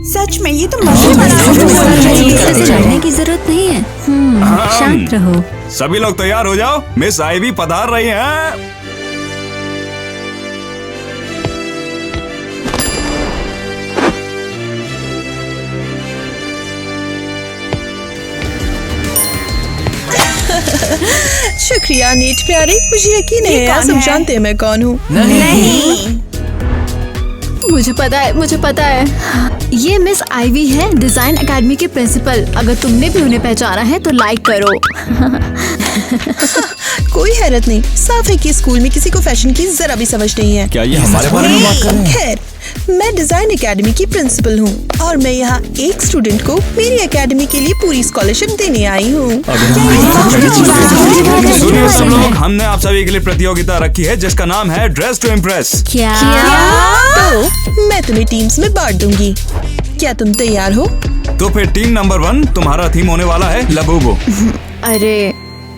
सच में ये तो मजे बना जानने की जरूरत नहीं है। शांत रहो। सभी लोग तैयार हो जाओ, मिस आईवी पधार रही हैं। शुक्रिया नीट प्यारे, मुझे यकीन है आप सब जानते हैं मैं कौन हूँ। नहीं। मुझे पता है। ये मिस आईवी है, डिजाइन एकेडमी के प्रिंसिपल। अगर तुमने भी उन्हें पहचाना है तो लाइक करो। कोई हैरत नहीं, साफ है कि स्कूल में किसी को फैशन की जरा भी समझ नहीं है। क्या ये हमारे बारे में बात कर रहे हैं? खैर, मैं डिजाइन एकेडमी की प्रिंसिपल हूँ और मैं यहाँ एक स्टूडेंट को मेरी एकेडमी के लिए पूरी स्कॉलरशिप देने आई हूँ। सुनिए सब लोग, हमने आप सभी के लिए प्रतियोगिता रखी है जिसका नाम है ड्रेस टू इम्प्रेस। क्या? तो मैं तुम्हें टीम्स में बांट दूंगी। क्या तुम तैयार हो? तो फिर टीम नंबर 1, तुम्हारा थीम होने वाला है लबूबू। अरे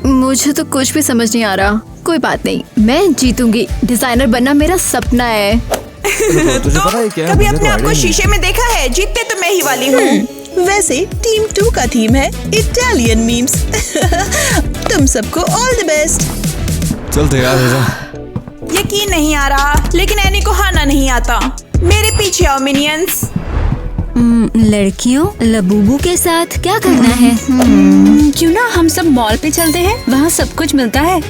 मुझे तो कुछ भी समझ नहीं आ रहा। कोई बात नहीं, मैं जीतूंगी। डिजाइनर बनना मेरा सपना है। तुझे पता है क्या? कभी अपने आप को शीशे में देखा है? जीतते तो मैं ही वाली हूँ। वैसे टीम 2 का थीम है इटालियन मीम्स। तुम सबको ऑल द बेस्ट। चल तैयार हो जा। यकीन नहीं आ रहा, लेकिन एनी को हारना नहीं आता। मेरे पीछे आओ मिनियंस। लड़कियों, लबूबू के साथ क्या करना है? क्यों ना हम सब मॉल पे चलते हैं, वहाँ सब कुछ मिलता है।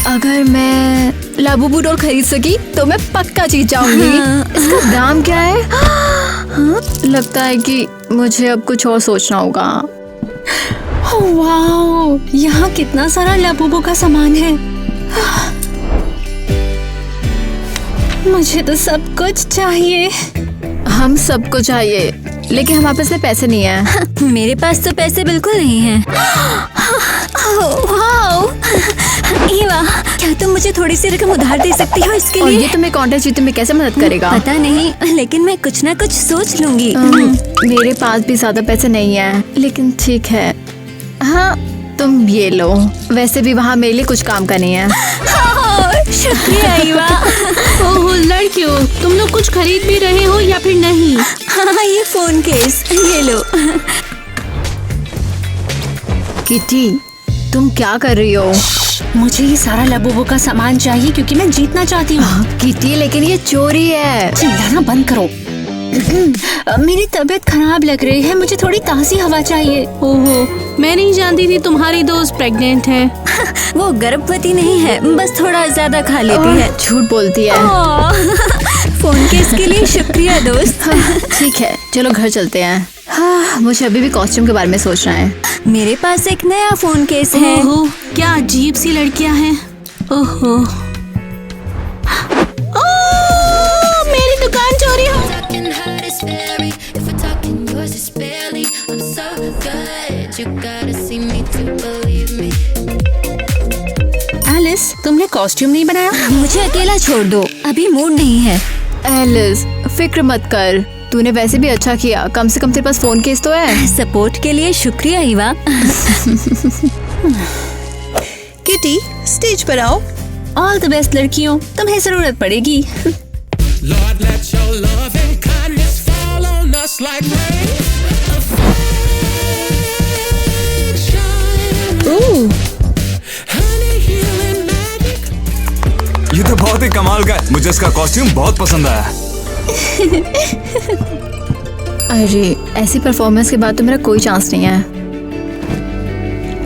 अगर मैं लाबूबू डॉल खरीद सकी तो मैं पक्का जीत जाऊंगी। इसका दाम क्या है? लगता है कि मुझे अब कुछ और सोचना होगा। वाओ, यहाँ कितना सारा लाबूबू का सामान है। मुझे तो सब कुछ चाहिए। हम सबको चाहिए, लेकिन हमारे पास में पैसे नहीं है। मेरे पास तो पैसे बिल्कुल नहीं हैं। वाओ, ईवा, क्या तुम मुझे थोड़ी सी रकम उधार दे सकती हो इसके और लिए? ये तुम्हें कॉन्टेस्ट जीतने में कैसे मदद करेगा? पता नहीं, लेकिन मैं कुछ ना कुछ सोच लूंगी। मेरे पास भी ज्यादा पैसे नहीं है, लेकिन ठीक है। हाँ, तुम ये लो। वैसे भी वहाँ मेरे लिए कुछ काम का नहीं है। शुक्रिया ईवा। ओह लड़कियों, तुम लोग कुछ खरीद भी रहे हो या फिर नहीं? हाँ, ये फोन केस, ये लो। किटी, तुम क्या कर रही हो? मुझे ये सारा लाबूबू का सामान चाहिए क्योंकि मैं जीतना चाहती हूँ। किटी, लेकिन ये चोरी है। चिल्लाना बंद करो। मेरी तबीयत खराब लग रही है, मुझे थोड़ी ताज़ी हवा चाहिए। ओहो, मैं नहीं जानती थी तुम्हारी दोस्त प्रेग्नेंट है। वो गर्भवती नहीं है, बस थोड़ा ज्यादा खा लेती है। झूठ बोलती है। फोन केस के लिए शुक्रिया दोस्त। ठीक है, चलो घर चलते हैं। हाँ, मुझे अभी भी कॉस्ट्यूम के बारे में सोचना है। मेरे पास एक नया फोन केस है। ओहो, क्या अजीब सी लड़कियां हैं। ओहो, मेरी दुकान चोरी हो। एलिस, तुमने कॉस्ट्यूम नहीं बनाया? मुझे अकेला छोड़ दो, अभी मूड नहीं है। एलिस, फिक्र मत कर। तूने वैसे भी अच्छा किया, कम से कम तेरे पास फोन केस तो है। सपोर्ट के लिए शुक्रिया ईवा। किटी, स्टेज पर आओ। ऑल द बेस्ट लड़कियों, तुम्हें जरूरत पड़ेगी। Lord, let your love and kindness fall on us like rain. Honey, healing magic. ये तो बहुत ही कमाल का है। मुझे इसका कॉस्ट्यूम बहुत पसंद आया। अरे, ऐसी परफॉर्मेंस के बाद तो मेरा कोई चांस नहीं है।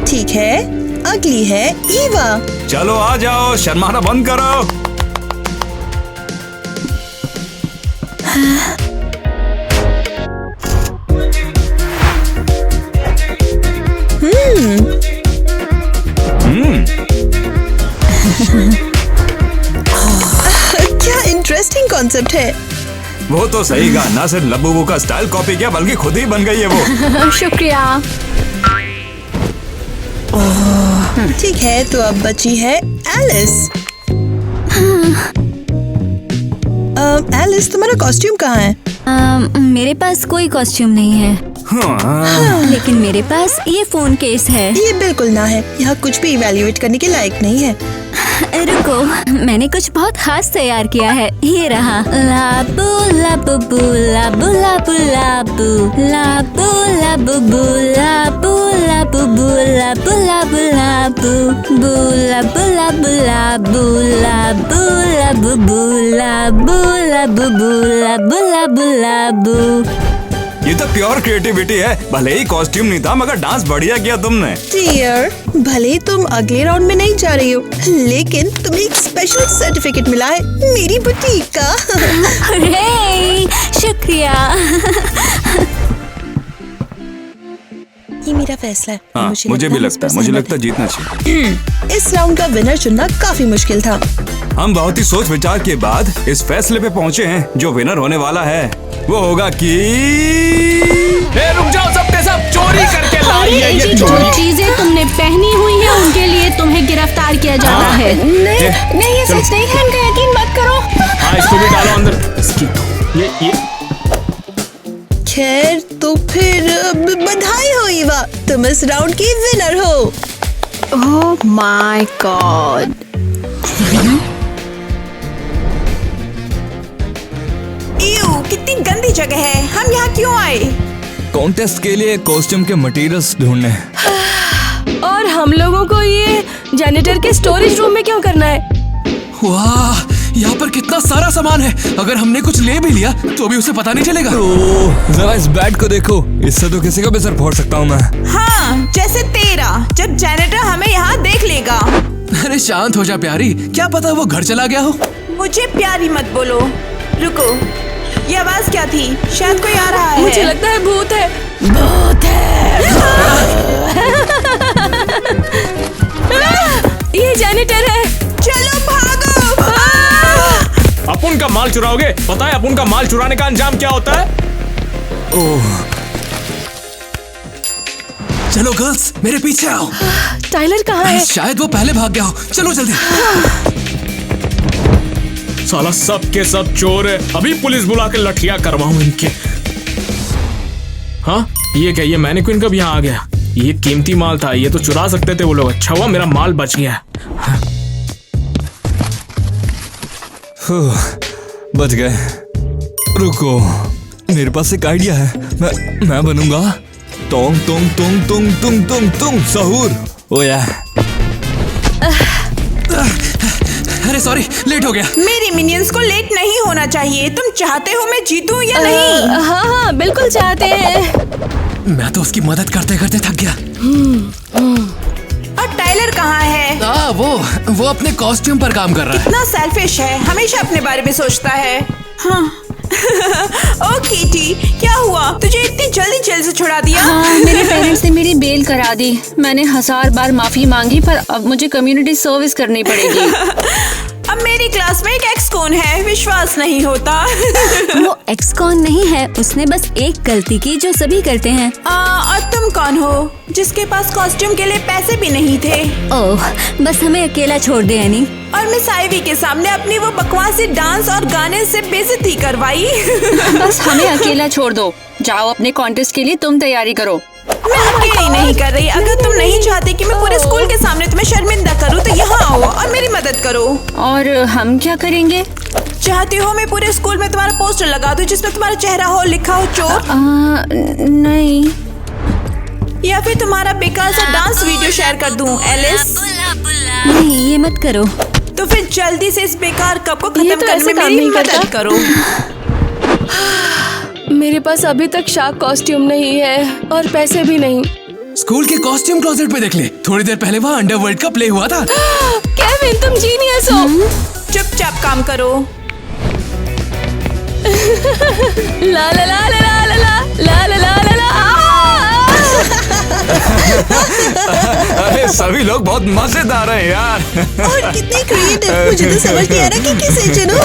ठीक है, अगली है ईवा। चलो आ जाओ, शर्माना बंद करो। क्या इंटरेस्टिंग कॉन्सेप्ट है। वो तो सही कहा, ना सिर्फ लबूबू का स्टाइल कॉपी किया बल्कि खुद ही बन गई है वो। शुक्रिया। ठीक है, तो अब बची है एलिस। एलिस, तुम्हारा कॉस्ट्यूम कहाँ है? मेरे पास कोई कॉस्ट्यूम नहीं है। हाँ। लेकिन मेरे पास ये फोन केस है। ये बिल्कुल ना है, यहाँ कुछ भी इवेल्युएट करने के लायक नहीं है। रुको, मैंने कुछ बहुत खास तैयार किया है। ये रहा। लाबू लाबू बू लाबू लाबू लाबू लाबू लाबू बू लाबू लाबू बू लाबू लाबू लाबू बू लाबू लाबू लाबू लाबू लाबू बू लाबू लाबू बू लाबू लाबू लाबू। ये तो प्योर क्रिएटिविटी है। भले ही कॉस्ट्यूम नहीं था मगर डांस बढ़िया किया तुमने। डियर, भले ही तुम अगले राउंड में नहीं जा रही हो, लेकिन तुम्हें एक स्पेशल सर्टिफिकेट मिला है मेरी बुटीक का। अरे शुक्रिया। ये मेरा फैसला है। हाँ, मुझे भी लगता है, मुझे लगता है जीतना चाहिए। इस राउंड का विनर चुनना काफी मुश्किल था। हम बहुत ही सोच विचार के बाद इस फैसले पे पहुँचे हैं। जो विनर होने वाला है वो होगा कि रुक जाओ सबके सब, चोरी करके लाई है ये जो चोरी। चीजें तुमने पहनी हुई है उनके लिए तुम्हें गिरफ्तार किया जा रहा है। नहीं ये सच नहीं है, इनका यकीन मत करो। हाँ, इसको भी डालो अंदर। इसकी ये खैर तो फिर बधाई हो ईवा, तुम इस राउंड की विनर हो। Oh my God. कितनी गंदी जगह है। हम यहाँ क्यों आए? कॉन्टेस्ट के लिए कॉस्ट्यूम के मटेरियल्स ढूंढने। और हम लोगों को ये जैनिटर के स्टोरेज रूम में क्यों करना है? वाह, यहाँ पर कितना सारा सामान है। अगर हमने कुछ ले भी लिया तो भी उसे पता नहीं चलेगा। जरा इस बैट को देखो, इससे तो किसी का भी सर फोड़ सकता हूँ मैं। हाँ, जैसे तेरा। जब जैनेटर हमें यहाँ देख लेगा। अरे शांत हो जा प्यारी, क्या पता वो घर चला गया हो। मुझे प्यारी मत बोलो। रुको, ये आवाज क्या थी? शायद कोई आ रहा है। मुझे लगता है भूत है। भूत है। ये जैनिटर है। चलो भागो। अपुन का माल चुराओगे? पता है अपुन का माल चुराने का अंजाम क्या होता है? ओह, चलो गर्ल्स, मेरे पीछे आओ। टाइलर कहाँ है? शायद वो पहले भाग गया हो। चलो जल्दी। साला सब के सब चोर है। अभी पुलिस बुला के लठिया करवाऊं इनके। हाँ, ये क्या? ये मैनिक्विन कब यहाँ आ गया? ये कीमती माल था, ये तो चुरा सकते थे वो लोग। अच्छा हुआ मेरा माल बच गया। बच गए। रुको, मेरे पास एक आइडिया है। मैं बनूंगा तोंग तोंग तोंग तोंग तोंग तोंग तोंग सहूर। ओ या। अरे सॉरी, लेट हो गया। मेरी मिनियंस को लेट नहीं होना चाहिए। तुम चाहते हो मैं जीतूं या नहीं? हाँ बिल्कुल चाहते हैं। मैं तो उसकी मदद करते करते थक गया। और टाइलर कहाँ है? वो अपने कॉस्ट्यूम पर काम कर रहा है। इतना सेल्फिश है, हमेशा अपने बारे में सोचता है। हाँ। ओ कीटी, क्या हुआ? तुझे इतनी जल्दी जेल से छुड़ा दिया? हाँ, मेरे पेरेंट्स ने मेरी बेल करा दी। मैंने 1000 बार माफी मांगी, पर अब मुझे कम्युनिटी सर्विस करनी पड़ेगी। अब मेरी क्लास में एक एक्स कौन है? विश्वास नहीं होता। वो एक्स कौन नहीं है, उसने बस एक गलती की जो सभी करते हैं। और तुम कौन हो जिसके पास कॉस्ट्यूम के लिए पैसे भी नहीं थे? ओह, बस हमें अकेला छोड़ दे एनी। और मिस आइवी के सामने अपनी वो बकवासी डांस और गाने से बेइज्जती करवाई। बस हमें अकेला छोड़ दो। जाओ, अपने कॉन्टेस्ट के लिए तुम तैयारी करो। मैं अकेली नहीं कर रही। अगर तुम नहीं चाहते कि मैं पूरे स्कूल के सामने तुम्हें शर्मिंदा करूं तो यहाँ आओ और मेरी मदद करो। और हम क्या करेंगे? चाहती हो मैं पूरे स्कूल में तुम्हारा पोस्टर लगा दूं जिसमें तुम्हारा चेहरा हो, लिखा हो चोर? नहीं। या फिर तुम्हारा बेकार सा डांस वीडियो शेयर कर दूं, एलिस? नहीं, ये मत करो। तो फिर जल्दी से इस बेकार कप को ये खत्म तो करने ऐसे में काम मेरी नहीं करता। मदद करो। मेरे पास अभी तक शार्क कॉस्ट्यूम नहीं है और पैसे भी नहीं। स्कूल के कॉस्ट्यूम क्लोजेट पे देख ले, थोड़ी देर पहले वहाँ अंडरवर्ल्ड का प्ले हुआ था। केविन, तुम जीनियस हो। चुपचाप काम करो। ला ला ला ला ला ला ला ला ला ला ला। अरे सभी लोग बहुत मजेदार हैं यार। और कितने क्रिएटिव, मुझे तो समझ नहीं आ रहा कि किसे चुनूं।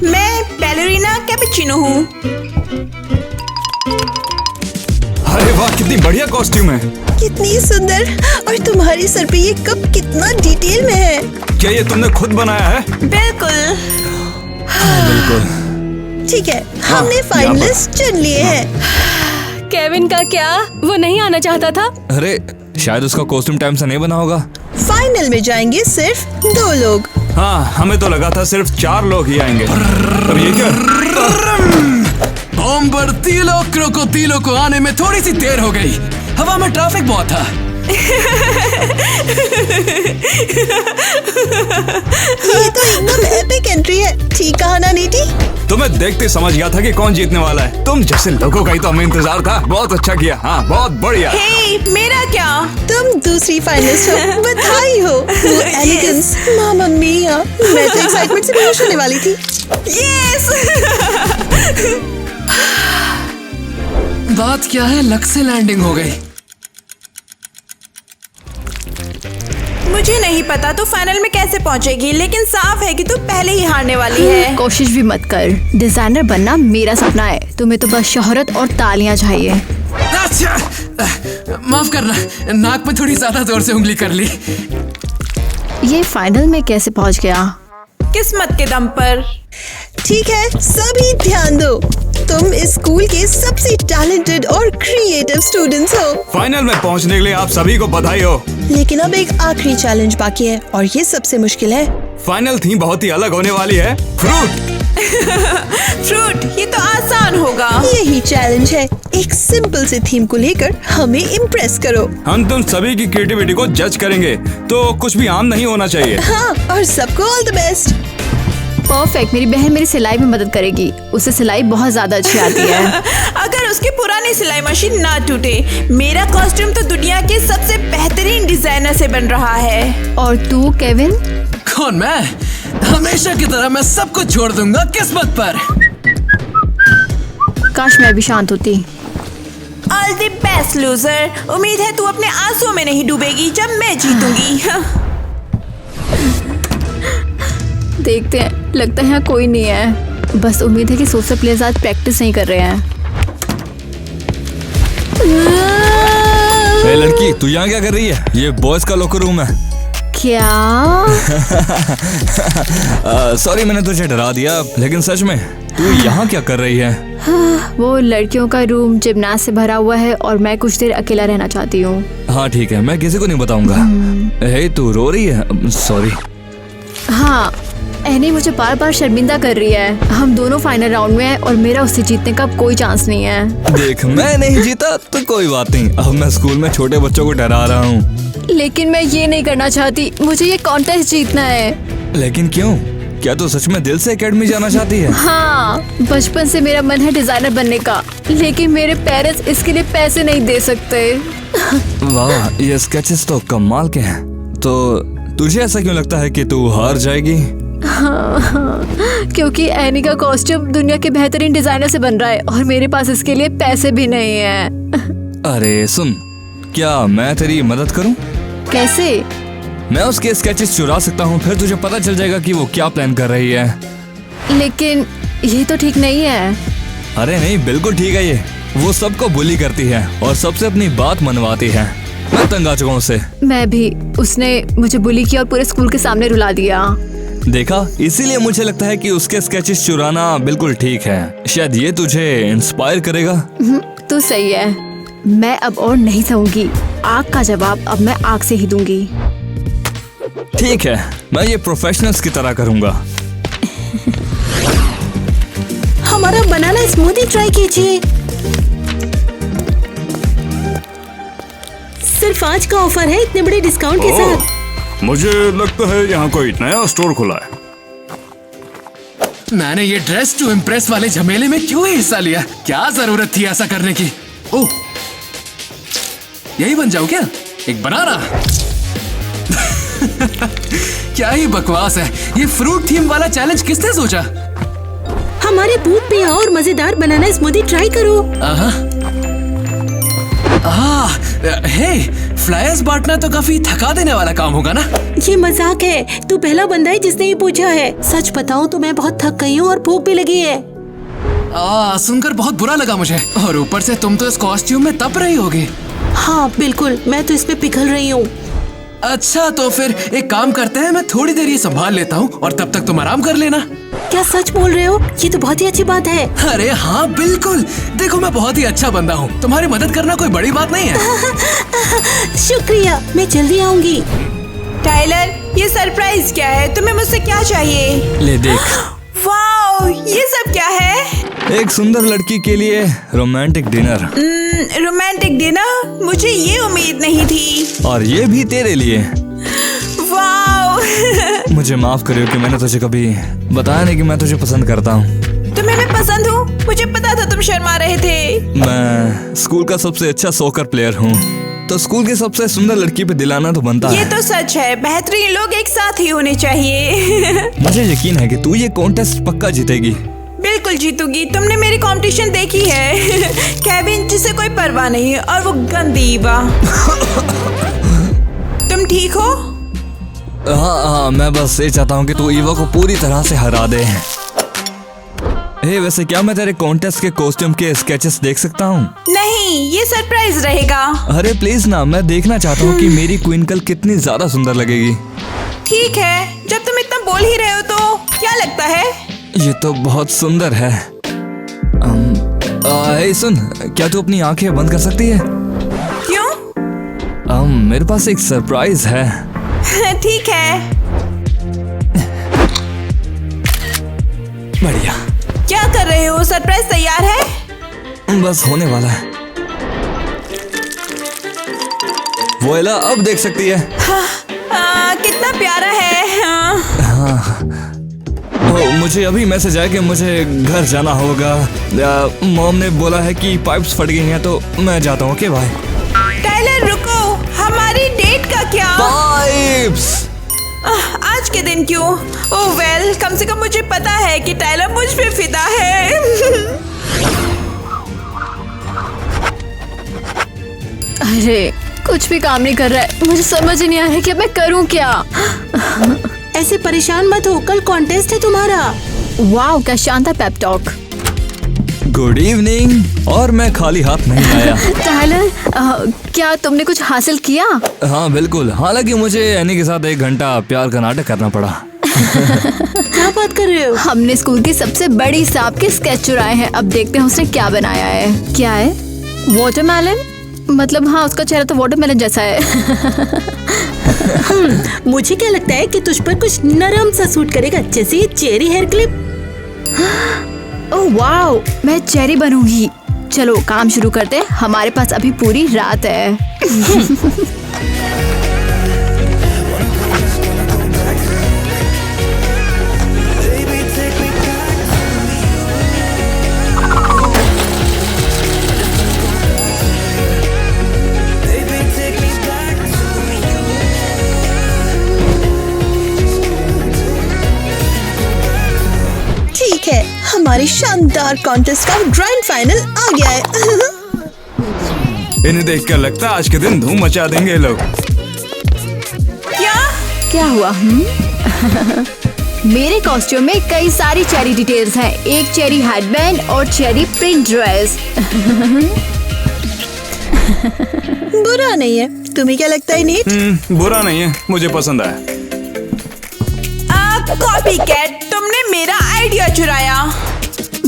मैं बैलेरिना कैपुचिनो हूँ। अरे वाह, कितनी बढ़िया कॉस्ट्यूम है। कितनी सुंदर। और तुम्हारे सर पे ये कप कितना डिटेल में है। क्या ये तुमने खुद बनाया है? बिल्कुल। बिल्कुल। ठीक है, हमने फाइनलिस्ट चुन लिए हैं। केविन का क्या? वो नहीं आना चाहता था? अरे शायद उसका कॉस्ट्यूम टाइम से नहीं बना होगा। फाइनल में जाएंगे सिर्फ 2 लोग। हाँ, हमें तो लगा था सिर्फ 4 लोग ही आएंगे। अब ये क्या? बम बर्तीलो क्रोकोतीलो को आने में थोड़ी सी देर हो गई। हवा में ट्रैफिक बहुत था। ये तो एकदम एपिक एंट्री है। ठीक कहा ना नीति? तुम्हें देखते समझ गया था कि कौन जीतने वाला है। तुम जैसे लोगों का ही तो हमें इंतजार था। बहुत अच्छा किया। हाँ, बहुत बढ़िया। हे, मेरा क्या? तुम दूसरी फाइनलिस्ट हो। बधाई हो। वो एलिगेंस, मामा मिया। मैं तो एक्साइटमेंट से बेहोश होने वाली थी। यस। बात क्या है, लक से लैंडिंग हो गई। मुझे नहीं पता तो फाइनल में कैसे पहुंचेगी, लेकिन साफ है कि तू पहले ही हारने वाली है। कोशिश भी मत कर। डिजाइनर बनना मेरा सपना है। तुम्हें तो बस शोहरत और तालियां चाहिए। अच्छा, माफ करना, नाक में थोड़ी ज्यादा जोर से उंगली कर ली। ये फाइनल में कैसे पहुंच गया? किस्मत के दम पर। ठीक है, सभी ध्यान दो। तुम इस स्कूल के सबसे टैलेंटेड और क्रिएटिव स्टूडेंट्स हो। फाइनल में पहुंचने के लिए आप सभी को बधाई हो। लेकिन अब एक आखिरी चैलेंज बाकी है और ये सबसे मुश्किल है। फाइनल थीम बहुत ही अलग होने वाली है। फ्रूट। फ्रूट, ये तो आसान होगा। यही चैलेंज है। एक सिंपल से थीम को लेकर हमें इम्प्रेस करो। हम तुम सभी की क्रिएटिविटी को जज करेंगे, तो कुछ भी आम नहीं होना चाहिए। हाँ, और सबको ऑल द बेस्ट। परफेक्ट। मेरी बहन मेरी सिलाई में मदद करेगी। उसे सिलाई बहुत ज्यादा अच्छी आती है। अगर उसकी पुरानी सिलाई मशीन ना टूटे। मेरा कॉस्ट्यूम तो दुनिया के सबसे बेहतरीन डिजाइनर से बन रहा है। और तू केविन? कौन मैं? हमेशा की तरह मैं सब कुछ छोड़ दूंगा किस्मत पर। काश मैं भी शांत होती। All the best loser. उम्मीद है तू अपने आंसुओं में नहीं डूबेगी जब मैं जीतूंगी। देखते हैं। लगता है यहाँ कोई नहीं है। बस उम्मीद है कि सोशल प्लेयर्स आज प्रैक्टिस नहीं कर रहे हैं। ए लड़की, तू यहाँ क्या कर रही है? ये बॉयज का लॉकर रूम है। क्या? सॉरी, मैंने तुझे डरा दिया, लेकिन सच में तू यहाँ क्या कर रही है? वो लड़कियों का रूम जिम्नास्ट से भरा हुआ है और मैं कुछ देर अकेला रहना चाहती हूँ। हाँ ठीक है, मैं किसी को नहीं बताऊंगा। हे, तू रो रही है? सॉरी। हाँ, एनी मुझे बार बार शर्मिंदा कर रही है। हम दोनों फाइनल राउंड में हैं और मेरा उससे जीतने का कोई चांस नहीं है। देख, मैं नहीं जीता तो कोई बात नहीं। अब मैं स्कूल में छोटे बच्चों को डरा रहा हूँ। लेकिन मैं ये नहीं करना चाहती। मुझे ये कॉन्टेस्ट जीतना है। लेकिन क्यों? क्या तू सच में दिल से एकेडमी जाना चाहती है? हाँ, बचपन से मेरा मन है डिजाइनर बनने का, लेकिन मेरे पेरेंट्स इसके लिए पैसे नहीं दे सकते। वाह, ये स्केचेस तो कमाल के हैं। तो तुझे ऐसा क्यों लगता है कि तू हार जाएगी? हाँ, क्योंकि एनी का कॉस्ट्यूम दुनिया के बेहतरीन डिजाइनर से बन रहा है और मेरे पास इसके लिए पैसे भी नहीं है। अरे सुन, क्या मैं तेरी मदद करूं? कैसे? मैं उसके स्केचेस चुरा सकता हूं, फिर तुझे पता चल जाएगा कि वो क्या प्लान कर रही है। लेकिन ये तो ठीक नहीं है। अरे नहीं, बिल्कुल ठीक है। ये वो सबको बुली करती है और सबसे अपनी बात मनवाती है। मैं तंग आ चुका हूं उससे। मैं भी। उसने मुझे बुली किया और पूरे स्कूल के सामने रुला दिया। देखा, इसीलिए मुझे लगता है कि उसके स्केचेस चुराना बिल्कुल ठीक है। शायद ये तुझे इंस्पायर करेगा। तू सही है। मैं अब और नहीं सहूंगी। आग का जवाब अब मैं आग से ही दूंगी। ठीक है, मैं ये प्रोफेशनल्स की तरह करूंगा। हमारा बनाना स्मूदी ट्राई कीजिए। सिर्फ आज का ऑफर है, इतने बड़े डिस्काउंट के साथ। मुझे लगता है यहाँ कोई नया स्टोर खुला है। मैंने ये ड्रेस टू इम्प्रेस वाले झमेले में क्यों हिस्सा लिया? क्या जरूरत थी ऐसा करने की? ओह, यही बन जाओ क्या? एक बनाना। क्या ही बकवास है। ये फ्रूट थीम वाला चैलेंज किसने सोचा? हमारे बूथ पे और मजेदार बनाना स्मूदी ट्राई करो। हे, फ्लायर्स बांटना तो काफी थका देने वाला काम होगा ना? ये मजाक है। तू पहला बंदा है जिसने ये पूछा है। सच बताऊं तो मैं बहुत थक गई हूँ और भूख भी लगी है। सुनकर बहुत बुरा लगा मुझे। और ऊपर से तुम तो इस कॉस्ट्यूम में तप रही होगी। हाँ बिल्कुल, मैं तो इसमें पिघल रही हूँ। अच्छा तो फिर एक काम करते हैं, मैं थोड़ी देर ये संभाल लेता हूँ और तब तक तुम आराम कर लेना। क्या सच बोल रहे हो? ये तो बहुत ही अच्छी बात है। अरे हाँ बिल्कुल, देखो मैं बहुत ही अच्छा बंदा हूँ, तुम्हारी मदद करना कोई बड़ी बात नहीं है। शुक्रिया, मैं जल्दी आऊंगी। टाइलर, ये सरप्राइज क्या है? तुम्हें मुझसे क्या चाहिए? ले देख, वाओ, ये सब क्या है? एक सुंदर लड़की के लिए रोमांटिक डिनर। Romantic dinner? मुझे ये उम्मीद नहीं थी। और ये भी तेरे लिए। वाओ। मुझे माफ करियो कि मैंने तुझे कभी बताया नहीं कि मैं तुझे पसंद करता हूँ। तुम्हें मैं पसंद हूँ? मुझे पता था तुम शर्मा रहे थे। मैं स्कूल का सबसे अच्छा सॉकर प्लेयर हूँ, तो स्कूल की सबसे सुंदर लड़की पे दिलाना तो बनता ये है। तो सच है, बेहतरीन लोग एक साथ ही होने चाहिए। मुझे यकीन है कि तू ये कॉन्टेस्ट पक्का जीतेगी। बिल्कुल जीतूंगी, तुमने मेरी कंपटीशन देखी है। केविन, जिसे कोई परवाह नहीं, और वो गंदी ईवा। तुम ठीक हो? हाँ, मैं बस ये चाहता हूँ कि तू ईवा को पूरी तरह से हरा दे। वैसे क्या मैं तेरे कॉन्टेस्ट के कॉस्ट्यूम के स्केचेस देख सकता हूँ? नहीं, ये सरप्राइज रहेगा। अरे प्लीज ना, मैं देखना चाहता हूँ कि मेरी क्वीन कल कितनी ज्यादा सुंदर लगेगी। ठीक है, जब तुम इतना बोल ही रहे हो तो क्या लगता है? ये तो बहुत सुंदर है। सुन, क्या तू अपनी आंखें बंद कर सकती है? क्यों? मेरे पास एक सरप्राइज है। ठीक है। बढ़िया। क्या कर रहे हो? सरप्राइज तैयार है? बस होने वाला है। वोएला, अब देख सकती है। कितना प्यारा है। मुझे अभी मैसेज आया कि मुझे घर जाना होगा। मॉम ने बोला है कि पाइप्स फट गई हैं, तो मैं जाता हूँ। Okay bye. टाइलर रुको, हमारी डेट का क्या? पाइप्स। आज के दिन क्यों? ओह वेल, कम से कम मुझे पता है कि टाइलर मुझ पे फिदा है। अरे कुछ भी काम नहीं कर रहा है, मुझे समझ ही नहीं आ रहा है कि अब मैं करूं क्या। ऐसे परेशान मत हो, कल कॉन्टेस्ट है तुम्हारा। वाओ, क्या शानदार पेप टॉक। Good evening. और मैं खाली हाथ नहीं आया। टाइलर, क्या तुमने कुछ हासिल किया? हाँ बिल्कुल, हालांकि मुझे एनी के साथ 1 घंटा प्यार का नाटक करना पड़ा। क्या बात कर रहे हो? हमने स्कूल की सबसे बड़ी सांप के स्केच चुराए हैं। अब देखते हैं उसने क्या बनाया है। क्या है? वाटरमेलन? मतलब हाँ, उसका चेहरा तो वाटरमेलन जैसा है। मुझे क्या लगता है कि तुझ पर कुछ नरम सा सूट करेगा, जैसे ये cherry hair clip. Oh wow, मैं चेरी बनूंगी। चलो काम शुरू करते हैं, हमारे पास अभी पूरी रात है। ठीक है, हमारे शानदार कॉन्टेस्ट का ग्रैंड फाइनल आ गया है। इन्हें देखकर लगता है आज के दिन धूम मचा देंगे ये लोग। क्या हुआ? मेरे कॉस्ट्यूम में कई सारी चेरी डिटेल्स हैं। एक चेरी हेडबैंड और चेरी प्रिंट ड्रेस। बुरा नहीं है, तुम्हें क्या लगता है नीट? बुरा नहीं है, मुझे पसंद आया। कॉपीकैट, तुमने मेरा आइडिया चुराया।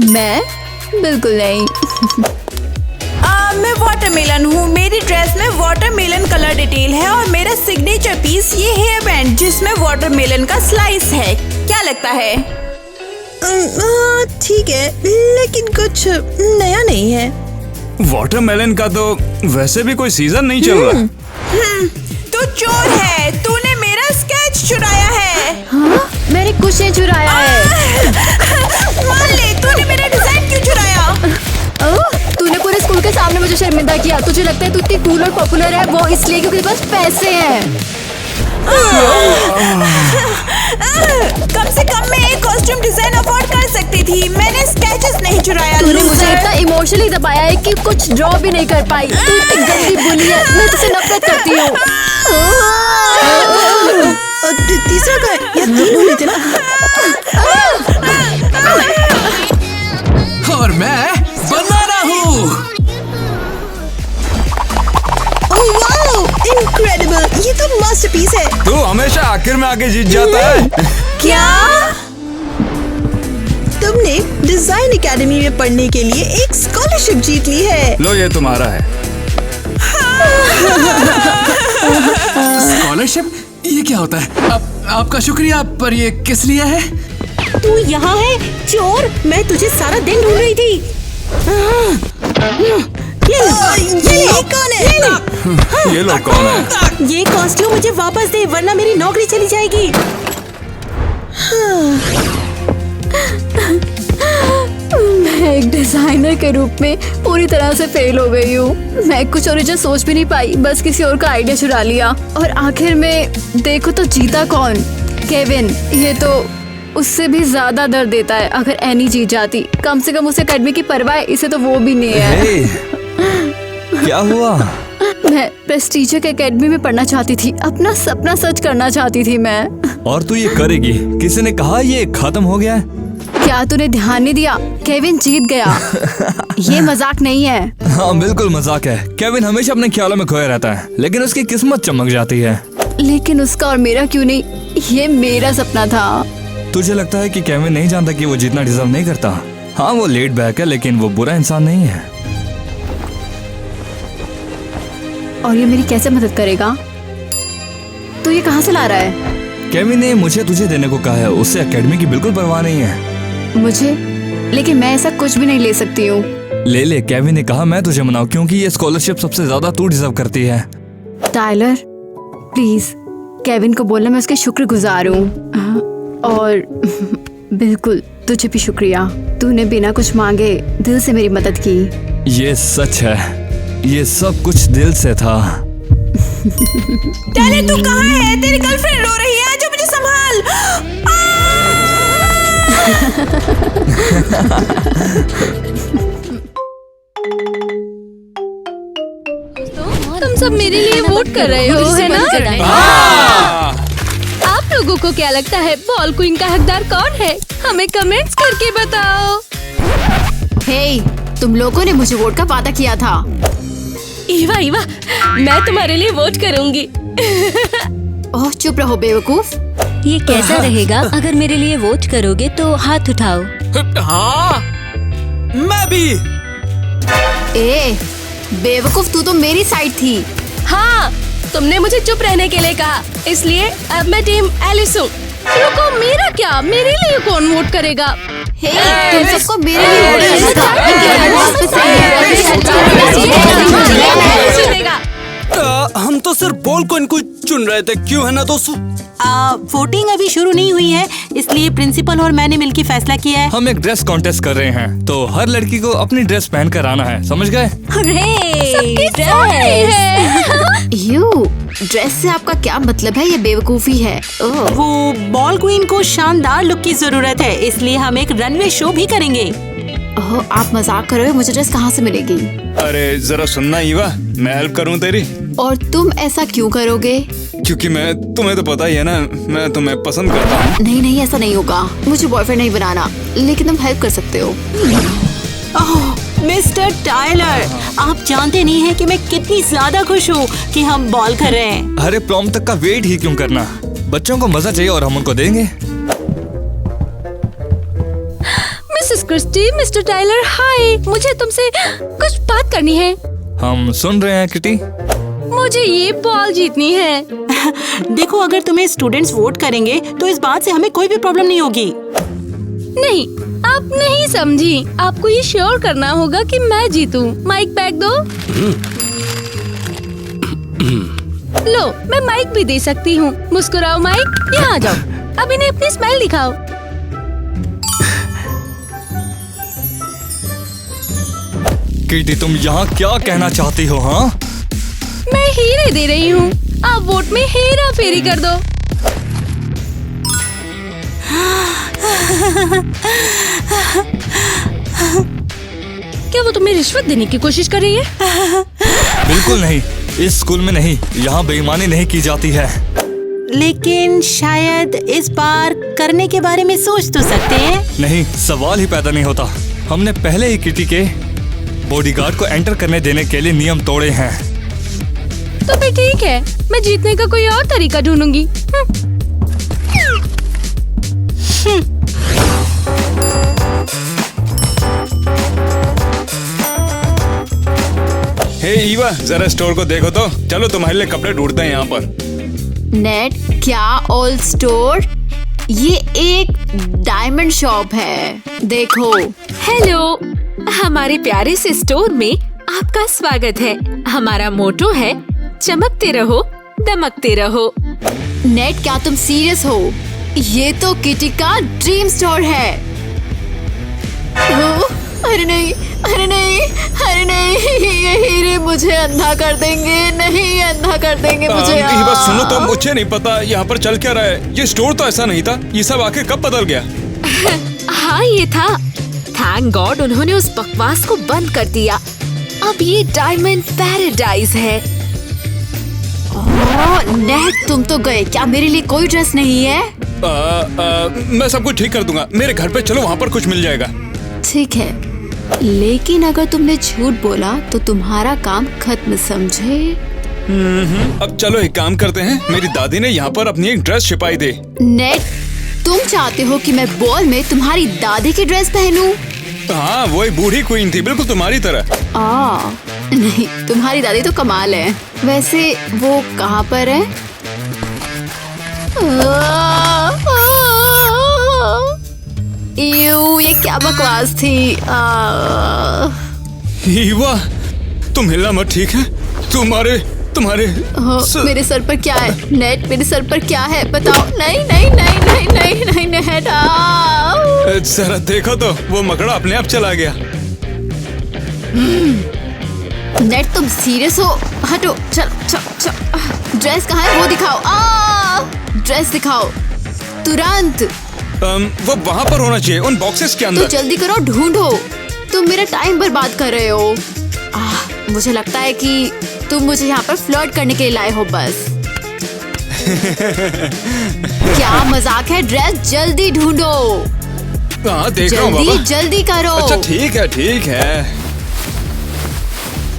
मैं? बिल्कुल नहीं। मैं वाटरमेलन हूँ। मेरी ड्रेस में वाटरमेलन कलर डिटेल है और मेरा सिग्नेचर पीस ये हेयर बैंड जिसमें वाटरमेलन का स्लाइस है। क्या लगता है? ठीक है, लेकिन कुछ नया नहीं है। वाटरमेलन का तो वैसे भी कोई सीजन नहीं चल रहा। तू चोर है, तूने मेरा स्केच चुराया है। हाँ? मैंने कुछ नहीं चुराया है। मान ले, तूने मेरा डिजाइन क्यों चुराया? तूने पूरे स्कूल के सामने मुझे शर्मिंदा किया। तुझे लगता है तू इतनी कूल और पॉपुलर है वो इसलिए क्योंकि तेरे पास पैसे हैं। कम से कम मैं एक कॉस्ट्यूम डिजाइन अफोर्ड कर सकती थी। मैंने स्केचेस नहीं चुराया। तूने मुझे इतना इमोशनली दबाया है कि कुछ ड्रॉ भी नहीं कर पाई। तू इतनी गंदी बुली है, मैं तुझसे नफरत करती हूँ। तीसरा का है या 3 हुए थे ना? और मैं बनाना हूँ। Oh wow, incredible! ये तो मास्टरपीस आखिर में आके जीत जाता है। क्या? तुमने डिजाइन एकेडमी में पढ़ने के लिए एक स्कॉलरशिप जीत ली है। लो ये तुम्हारा है। स्कॉलरशिप? ये क्या होता है? आपका शुक्रिया, पर ये किस लिए है? तू यहाँ है चोर? मैं तुझे सारा दिन ढूंढ रही थी। ये कौन है? ये लोग कौन है? ये कॉस्ट्यूम मुझे वापस दे वरना मेरी नौकरी चली जाएगी। मैं एक डिजाइनर के रूप में पूरी तरह से फेल हो गई हूँ। मैं कुछ ओरिजिनल सोच भी नहीं पाई, बस किसी और का आइडिया चुरा लिया और आखिर में देखो तो जीता कौन? केविन। ये तो उससे भी ज्यादा दर्द देता है। अगर एनी जीत जाती, कम से कम उसे एकेडमी की परवाह है, इसे तो वो भी नहीं है। क्या हुआ? मैं प्रेस्टीजियस एकेडमी में पढ़ना चाहती थी, अपना सपना सच करना चाहती थी मैं। और तू ये करेगी? किसी ने कहा ये खत्म हो गया है? क्या तूने ध्यान नहीं दिया? केविन जीत गया। ये मजाक नहीं है। हाँ बिल्कुल मजाक है। केविन हमेशा अपने ख्यालों में खोया रहता है, लेकिन उसकी किस्मत चमक जाती है। लेकिन उसका और मेरा क्यों नहीं? ये मेरा सपना था। तुझे लगता है कि केविन नहीं जानता कि वो जीतना डिजर्व नहीं करता? हाँ वो लेट बैक है, लेकिन वो बुरा इंसान नहीं है। और ये मेरी कैसे मदद करेगा? तू ये कहाँ से ला रहा है? केविन ने मुझे तुझे देने को कहा है। उससे एकेडमी की बिल्कुल परवाह नहीं है। मुझे? लेकिन मैं ऐसा कुछ भी नहीं ले सकती हूँ। ले ले, केविन ने कहा मैं तुझे मनाऊं क्योंकि ये स्कॉलरशिप सबसे ज्यादा तू डिजर्व करती है। टाइलर प्लीज केविन को बोलना मैं उसके शुक्रगुजार हूँ। और बिल्कुल तुझे भी शुक्रिया, तूने बिना कुछ मांगे दिल से मेरी मदद की। ये सच है, ये सब कुछ दिल से था। टाइलर तू कहाँ है? तेरी गर्लफ्रेंड रो रही है, आजा मुझे संभाल। तुम सब मेरे लिए वोट कर रहे हो, है ना? आप लोगों को क्या लगता है बॉल क्वीन का हकदार कौन है? हमें कमेंट्स करके बताओ। हे, तुम लोगों ने मुझे वोट का वादा किया था। ईवा ईवा, मैं तुम्हारे लिए वोट करूंगी। ओह चुप रहो बेवकूफ। ये कैसा रहेगा? अगर मेरे लिए वोट करोगे तो हाथ उठाओ। हाँ, मैं भी। ए बेवकूफ, तू तो मेरी साइड थी। हाँ, तुमने मुझे चुप रहने के लिए कहा, इसलिए अब मैं टीम एलिस हूँ। रुको, मेरा क्या? मेरे लिए कौन वोट करेगा? हे, तुम सबको मेरे लिए वोट करना था। हम तो सिर्फ बॉल को इनको चुन रहे थे, क्यों है ना दोस्तों? वोटिंग अभी शुरू नहीं हुई है, इसलिए प्रिंसिपल और मैंने मिलकर फैसला किया है। हम एक ड्रेस कॉन्टेस्ट कर रहे हैं, तो हर लड़की को अपनी ड्रेस पहन कर आना है, समझ गए? यू ड्रेस से आपका क्या मतलब है? ये बेवकूफी है। ओह। वो बॉल क्वीन को शानदार लुक की जरूरत है, इसलिए हम एक रनवे शो भी करेंगे। ओह, आप मजाक कर रहे हो? मुझे ड्रेस कहाँ से मिलेगी? अरे जरा सुनना ईवा, मैं हेल्प करूं तेरी? और तुम ऐसा क्यों करोगे? क्योंकि तुम्हें तो पता ही है ना, मैं तुम्हें पसंद करता हूँ। नहीं नहीं, ऐसा नहीं होगा। मुझे बॉयफ्रेंड नहीं बनाना, लेकिन तुम हेल्प कर सकते हो। मिस्टर टाइलर, आप जानते नहीं हैं कि मैं कितनी ज्यादा खुश हूँ कि हम बॉल कर रहे हैं। अरे प्रॉम तक का वेट ही क्यों करना? बच्चों को मजा चाहिए और हम उनको देंगे। मिसेस क्रिस्टी, मिस्टर टाइलर, हाय। मुझे तुमसे कुछ बात करनी है। हम सुन रहे हैं किटी। मुझे ये बॉल जीतनी है। देखो, अगर तुम्हें स्टूडेंट्स वोट करेंगे तो इस बात से हमें कोई भी प्रॉब्लम नहीं होगी। नहीं, आप नहीं समझी। आपको ये श्योर करना होगा कि मैं जीतूं। माइक बैग दो। लो, मैं माइक भी दे सकती हूँ। मुस्कुराओ माइक, यहाँ आ जाओ। अब इन्हें अपनी स्माइल दिखाओ। किटी तुम यहाँ क्या कहना चाहती हो? हाँ, मैं हीरे दे रही हूँ, आप वोट में हेरा फेरी कर दो। क्या वो तुम्हें रिश्वत देने की कोशिश कर रही है? बिल्कुल नहीं, इस स्कूल में नहीं, यहाँ बेईमानी नहीं की जाती है। लेकिन शायद इस बार करने के बारे में सोच तो सकते हैं। नहीं, सवाल ही पैदा नहीं होता। हमने पहले ही किटी के बॉडीगार्ड को एंटर करने देने के लिए नियम तोड़े हैं। तो फिर ठीक है, मैं जीतने का कोई और तरीका ढूंढूंगी। हे ईवा, जरा स्टोर को देखो तो। चलो तुम्हारे लिए कपड़े ढूंढते हैं यहाँ पर। नेट, क्या ऑल स्टोर? ये एक डायमंड शॉप है, देखो। हेलो, हमारे प्यारे से स्टोर में आपका स्वागत है। हमारा मोटो है चमकते रहो, दमकते रहो। नेट, क्या तुम सीरियस हो? ये तो किटी का ड्रीम स्टोर है। अरे नहीं, अरे नहीं, अरे नहीं, ये हीरे मुझे अंधा कर देंगे। नहीं, अंधा कर देंगे मुझे। ईवा सुनो तो, मुझे नहीं पता यहाँ पर चल क्या रहा है। ये स्टोर तो ऐसा नहीं था। ये सब आखिर कब बदल गया? हाँ, ये था। थैंक गॉड उन्होंने उस बकवास को बंद कर दिया। अब ये डायमंड पैराडाइज है। नेट, तुम तो गए। क्या मेरे लिए कोई ड्रेस नहीं है? मैं सब कुछ ठीक कर दूंगा। मेरे घर पे चलो, वहाँ पर कुछ मिल जाएगा। ठीक है, लेकिन अगर तुमने झूठ बोला तो तुम्हारा काम खत्म, समझे? अब चलो एक काम करते हैं। मेरी दादी ने यहाँ पर अपनी एक ड्रेस छिपाई थी। नेट, तुम चाहते हो कि मैं बॉल में तुम्हारी दादी की ड्रेस पहनूं? हाँ, वो एक बूढ़ी क्वीन थी, बिल्कुल तुम्हारी तरह। नहीं, तुम्हारी दादी तो कमाल है। वैसे वो कहाँ पर है? ये क्या बकवास थी? ईवा, तुम हिलना मत, ठीक है? तुम्हारे मेरे सर पर क्या है? नेट, मेरे सर पर क्या है? बताओ। नहीं नहीं नहीं नहीं नहीं नहीं, नेट। जरा देखो तो, वो मकड़ा अपने आप चला गया। नेट, तुम सीरियस हो? हटो, चल चल चल। ड्रेस कहाँ है? वो दिखाओ। ड्रेस दिखाओ तुरंत। वो वहाँ पर होना चाहिए, उन बॉक्सेस के अंदर। तो जल्दी करो, ढूंढो। तुम मेरा टाइम बर्बाद कर रहे हो। मुझे लगता है कि तुम मुझे यहाँ पर फ्लर्ट करने के लिए लाए हो बस। क्या मजाक है? ड्रेस जल्दी ढूंढो। हाँ, देख रहा हूँ बाबा। जल्दी करो। अच्छा ठीक है, ठीक है।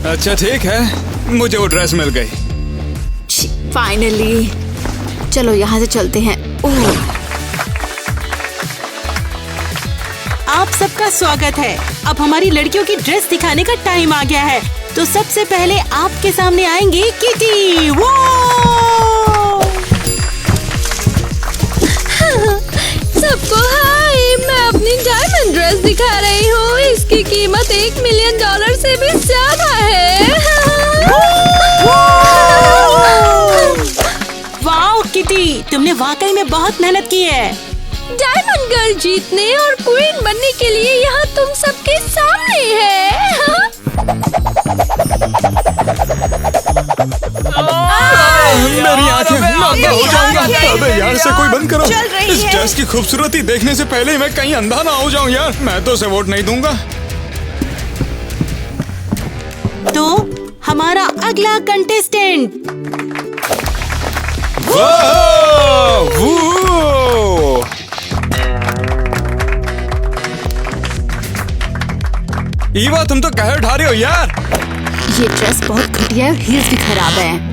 अच्छा ठीक है, मुझे वो ड्रेस मिल गई। फाइनली। चलो यहाँ से चलते हैं। आप सबका स्वागत है। अब हमारी लड़कियों की ड्रेस दिखाने का टाइम आ गया है। तो सबसे पहले आपके सामने आएंगी किटी। वो सबको हाय, मैं अपनी डायमंड ड्रेस दिखा रही हूँ। इसकी कीमत $1 मिलियन से भी ज्यादा है। वाओ किटी, तुमने वाकई में बहुत मेहनत की है। डायमंड गर्ल जीतने और क्वीन बनने के लिए यहाँ तुम सबके सामने है। मेरी आंखें, मैं अंधा हो जाऊंगा। अबे यार, इसे कोई बंद करो। चल रही इस है। ड्रेस की खूबसूरती देखने से पहले ही मैं कहीं अंधा ना हो जाऊं यार। मैं तो उसे वोट नहीं दूंगा। तो हमारा अगला कंटेस्टेंट। ईवा, तुम तो कहर ढा रही हो यार। ये ड्रेस बहुत घटिया है और हील्स भी खराब है।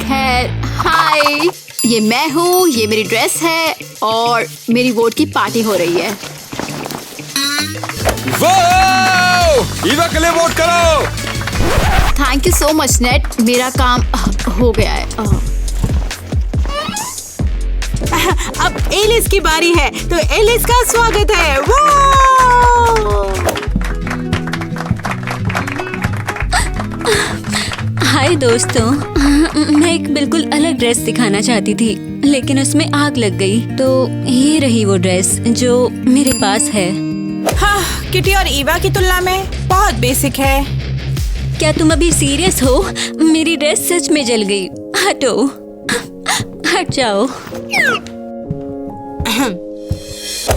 खैर, हाय, ये मैं हूँ, ये मेरी ड्रेस है और मेरी वोट की पार्टी हो रही है। ईवा के लिए वोट करो। Thank you so much net, मेरा काम हो गया है। अब एलिस की बारी है, तो एलिस का स्वागत है। हाय दोस्तों, मैं एक बिल्कुल अलग ड्रेस दिखाना चाहती थी, लेकिन उसमें आग लग गई। तो ये रही वो ड्रेस जो मेरे पास है। हाँ, किटी और ईवा की तुलना में बहुत बेसिक है। क्या तुम अभी सीरियस हो? मेरी ड्रेस सच में जल गई। हटो, हट जाओ।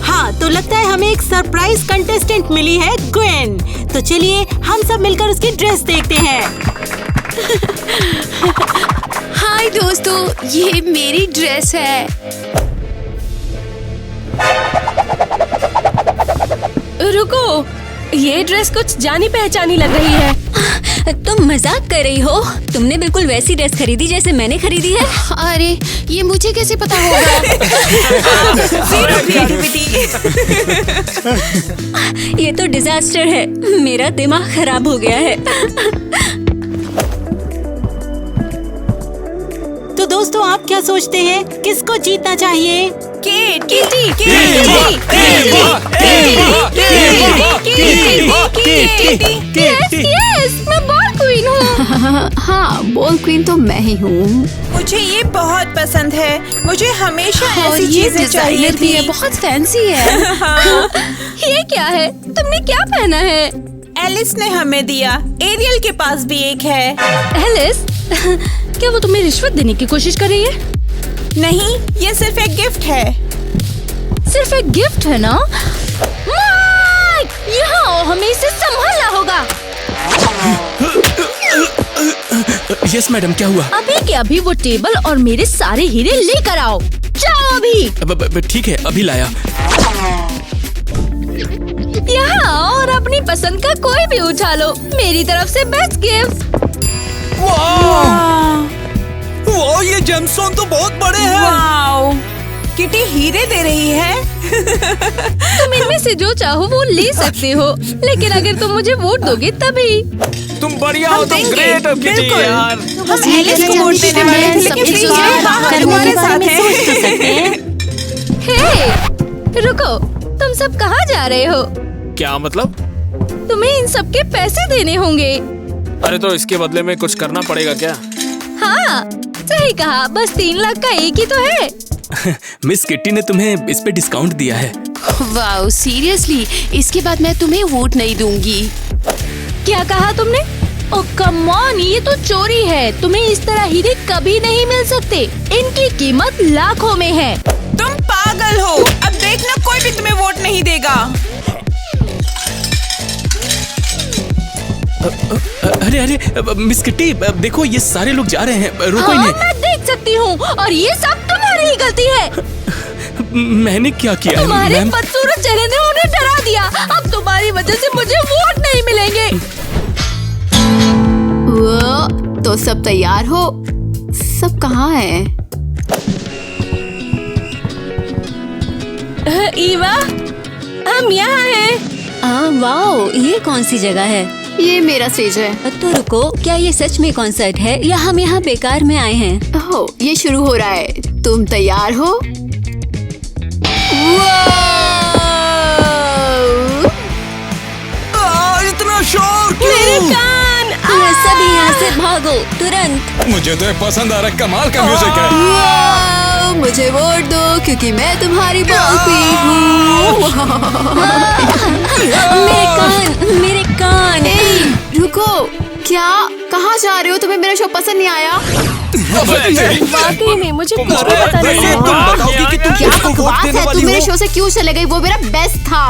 हाँ, तो लगता है हमें एक सरप्राइज कंटेस्टेंट मिली है, ग्वेन। तो चलिए हम सब मिलकर उसकी ड्रेस देखते हैं। हाय दोस्तों, ये मेरी ड्रेस है। रुको, ये ड्रेस कुछ जानी पहचानी लग रही है। तुम मजाक कर रही हो? तुमने बिल्कुल वैसी ड्रेस खरीदी जैसे मैंने खरीदी है। अरे ये मुझे कैसे पता होगा? Zero creativity. ये तो डिजास्टर है। मेरा दिमाग खराब हो गया है। तो दोस्तों, आप क्या सोचते हैं किसको जीतना चाहिए? मैं बॉल क्वीन हूँ। हाँ, बॉल क्वीन तो मैं ही हूँ। मुझे ये बहुत पसंद है। मुझे हमेशा और ऐसी ये चीजें चाहिए डिजाइनर भी है, थी। बहुत फैंसी है। ये क्या है? तुमने क्या पहना है? एलिस ने हमें दिया। एरियल के पास भी एक है। एलिस, क्या वो तुम्हें रिश्वत देने की कोशिश कर रही है? नहीं, ये सिर्फ एक गिफ्ट है। सिर्फ एक गिफ्ट है ना? माइक, यहाँ हमें इसे संभालना होगा। यस मैडम, क्या हुआ? अभी के अभी वो टेबल और मेरे सारे हीरे लेकर आओ। जाओ अभी। ठीक है, अभी लाया। यहाँ और अपनी पसंद का कोई भी उठा लो। मेरी तरफ से बेस्ट गिफ्ट। वाह, ये जेमस्टोन तो बहुत बड़े हैं। वाओ, किटी हीरे दे रही है। तुम इनमें से जो चाहो वो ले सकते हो, लेकिन अगर तुम मुझे वोट दोगे तभी। तुम बढ़िया हो, तुम ग्रेट हो किटी यार। हम एलिस को वोट देने वाले थे, लेकिन प्लीज हम तुम्हारे साथ हैं। हे, रुको, तुम सब कहाँ जा रहे हो? क्या मतलब? तुम्हें इन सब के पैसे देने होंगे। अरे तो इसके बदले में कुछ करना पड़ेगा क्या? हाँ, सही कहा। बस 3 लाख का एक ही तो है। मिस किट्टी ने तुम्हें इस पे डिस्काउंट दिया है। Wow, seriously? इसके बाद मैं तुम्हें वोट नहीं दूंगी। क्या कहा तुमने? ओह कम ऑन, ये तो चोरी है। तुम्हें इस तरह हीरे कभी नहीं मिल सकते। इनकी कीमत लाखों में है। तुम पागल हो। अब देखना, कोई भी तुम्हें वोट नहीं देगा। अरे अरे मिस किट्टी, देखो ये सारे लोग जा रहे हैं। रुको हाँ, इन्हें। मैं देख सकती हूँ, और ये सब तुम्हारी ही गलती है। मैंने क्या किया? तुम्हारे मैम, बदसूरत चेहरे ने उन्हें डरा दिया। अब तुम्हारी वजह से मुझे वोट नहीं मिलेंगे। वो तो सब तैयार हो? सब कहाँ है? ईवा, हम यहाँ हैं। वाओ, ये कौन सी जगह है? ये मेरा स्टेज है। तो रुको, क्या ये सच में कॉन्सर्ट है या हम यहाँ बेकार में आए हैं? ओह, ये शुरू हो रहा है। तुम तैयार हो? इतना शोर मेरे कान। सभी यहाँ से भागो तुरंत। मुझे तो ये पसंद आ रहा है, कमाल का म्यूजिक है। वाओ, मुझे वोट दो क्योंकि मैं तुम्हारी बॉल क्वीन हूँ। मेरे कान, मेरे कान। ए, रुको, क्या? कहाँ जा रहे हो? तुम्हें मेरा शो पसंद नहीं आया? वाकई में मुझे कुछ भी पता नहीं तुम है। बताओगी कि तुम क्या किसको वोट बकवास देने है? वाली तुम मेरे हो? शो से क्यों चले गई? वो मेरा बेस्ट था।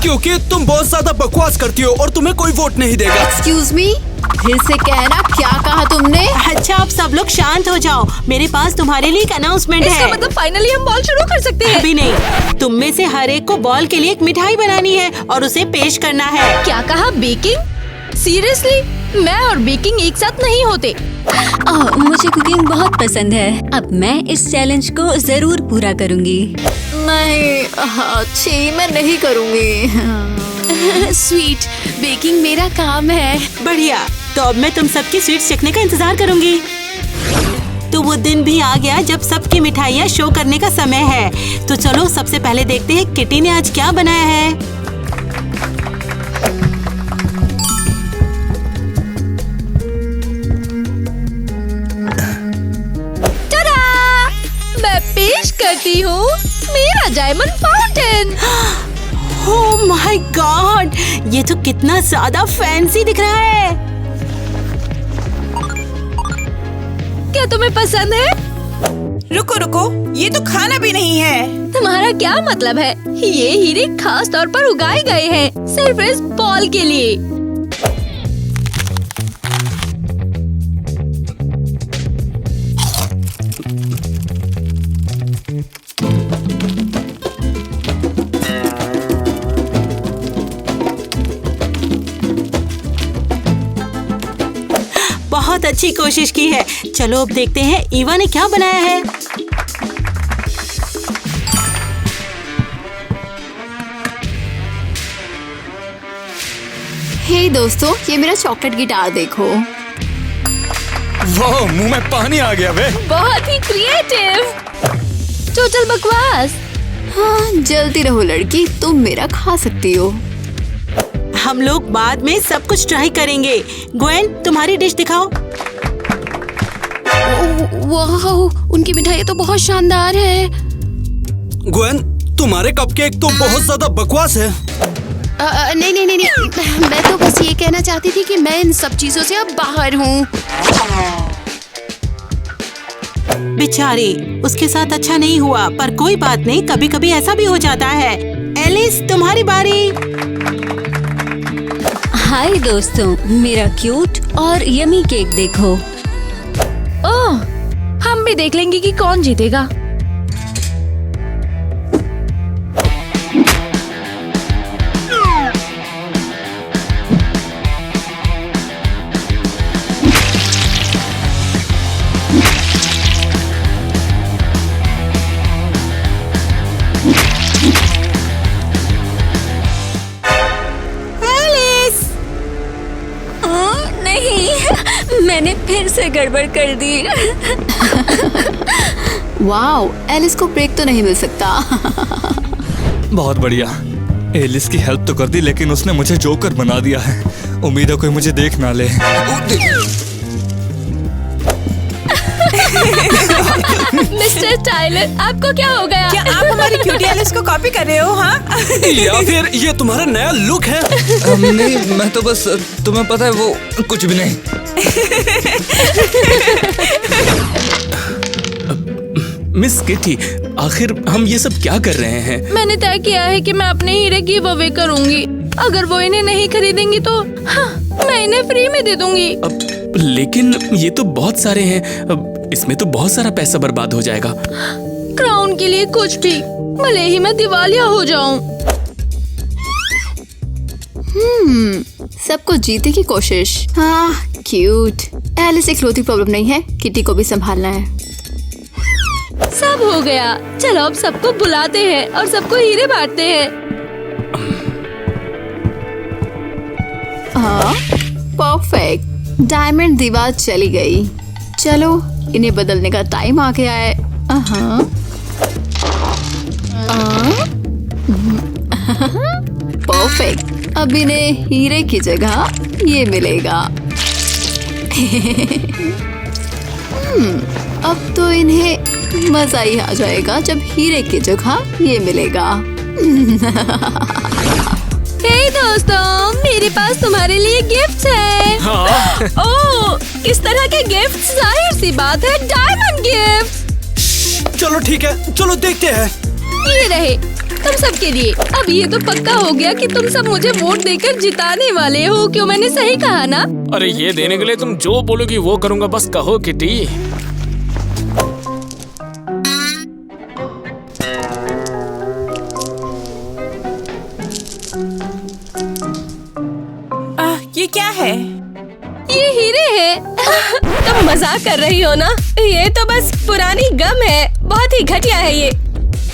क्योंकि तुम बहुत ज्यादा बकवास करती हो और तुम्हें कोई वोट नहीं देगा। एक्सक्यूज मी, फिर से कहना, क्या कहा तुमने? अच्छा, आप सब लोग शांत हो जाओ। मेरे पास तुम्हारे लिए एक अनाउंसमेंट इसका है। मतलब फाइनली हम बॉल शुरू कर सकते हैं। अभी नहीं, तुम में से हर एक को बॉल के लिए एक मिठाई बनानी है और उसे पेश करना है। क्या कहा? बेकिंग? सीरियसली? मैं और बेकिंग एक साथ नहीं होते। मुझे कुकिंग बहुत पसंद है। अब मैं इस चैलेंज को जरूर पूरा करूंगी। नहीं, अच्छी मैं नहीं करूँगी। स्वीट, बेकिंग मेरा काम है। बढ़िया, तो अब मैं तुम सबकी स्वीट्स चखने का इंतजार करूंगी। तो वो दिन भी आ गया जब सबकी मिठाइयाँ शो करने का समय है। तो चलो सबसे पहले देखते हैं किटी ने आज क्या बनाया है। मैं पेश करती हूँ मेरा diamond fountain. Oh my God, ये तो कितना ज्यादा फैंसी दिख रहा है। क्या तुम्हें पसंद है? रुको रुको, ये तो खाना भी नहीं है। तुम्हारा क्या मतलब है? ये हीरे खास तौर पर उगाए गए हैं सिर्फ इस बॉल के लिए। बहुत अच्छी कोशिश की है। चलो अब देखते हैं ईवा ने क्या बनाया है। हे दोस्तों, ये मेरा चॉकलेट गिटार देखो। वाह, मुंह में पानी आ गया बे। बहुत ही क्रिएटिव। टोटल बकवास। हाँ, जल्दी रहो लड़की, तुम मेरा खा सकती हो। हम लोग बाद में सब कुछ ट्राई करेंगे। ग्वेन, तुम्हारी डिश दिखाओ। वाह, उनकी मिठाई तो बहुत शानदार है। ग्वेन, तुम्हारे कपकेक तो बहुत ज्यादा बकवास है। नहीं, मैं तो बस ये कहना चाहती थी कि मैं इन सब चीजों से अब बाहर हूँ। बेचारी, उसके साथ अच्छा नहीं हुआ, पर कोई बात नहीं, कभी कभी ऐसा भी हो जाता है। एलिस, तुम्हारी बारी। हाय दोस्तों, मेरा क्यूट और यमी केक देखो। ओह, हम भी देख लेंगे कि कौन जीतेगा। मैंने फिर से गड़बड़ कर दी। वाओ, एलिस को ब्रेक तो नहीं मिल सकता। बहुत बढ़िया। एलिस की हेल्प तो कर दी, लेकिन उसने मुझे जोकर बना दिया है। उम्मीद है कोई मुझे देख ना ले। मिस्टर टाइलर, आपको क्या हो गया? क्या आप हमारी क्यूटी एलिस को कॉपी कर रहे हो? हाँ? या फिर ये तुम्हारा नया लुक है? नहीं, मैं तो बस, तुम्हें पता है वो कुछ भी नहीं। मिस किटी, आखिर हम ये सब क्या कर रहे हैं? मैंने तय किया है कि मैं अपने हीरे गिव अवे करूंगी। अगर वो इन्हें नहीं खरीदेंगी तो मैं इन्हें फ्री में दे दूंगी। लेकिन ये तो बहुत सारे हैं, इसमें तो बहुत सारा पैसा बर्बाद हो जाएगा। क्राउन के लिए कुछ भी, भले ही मैं दिवालिया हो जाऊं। सबको जीते की कोशिश। हाँ, क्यूट। एलिस इकलौती प्रॉब्लम नहीं है, किटी को भी संभालना है। सब हो गया, चलो अब सबको बुलाते हैं और सबको हीरे बांटते हैं। हाँ, परफेक्ट। डायमंड दीवार चली गई। चलो, इन्हें बदलने का टाइम आ गया है। परफेक्ट। अब इन्हें हीरे की जगह ये मिलेगा। अब तो इन्हें मजा ही आ जाएगा जब हीरे की जगह ये मिलेगा। हे दोस्तों, मेरे पास तुम्हारे लिए गिफ्ट है। हाँ? ओह, किस तरह के गिफ्ट? जाहिर सी बात है, डायमंड गिफ्ट। चलो ठीक है, चलो देखते हैं। ये रहे तुम सबके लिए। अब ये तो पक्का हो गया कि तुम सब मुझे वोट देकर जिताने वाले हो। क्यों, मैंने सही कहा ना? अरे ये देने के लिए तुम जो बोलोगी वो करूँगा, बस कहो किटी। ये क्या है? ये हीरे है। तुम मजाक कर रही हो ना? ये तो बस पुरानी गम है, बहुत ही घटिया है ये।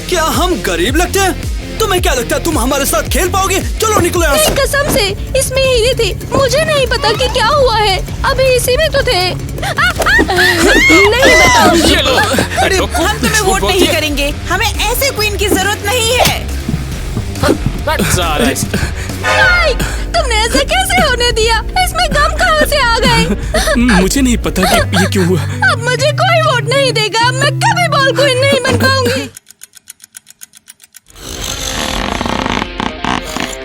क्या हम गरीब लगते हैं? तुम्हें क्या लगता है तुम हमारे साथ खेल पाओगे? चलो निकलो यहाँ से। कसम से, इसमें हीरे थे। मुझे नहीं पता कि क्या हुआ है। अभी इसी में तो थे। नहीं बताऊंगी। हम तुम्हें वोट नहीं करेंगे। हमें ऐसे क्वीन की जरूरत नहीं है। माइक, तुमने ऐसा कैसे होने दिया? इसमें गम कहाँ से आ गए? मुझे नहीं पता कि ये क्यों हुआ। अब मुझे कोई वोट नहीं देगा। मैं कभी बॉल क्वीन नहीं बन पाऊंगी।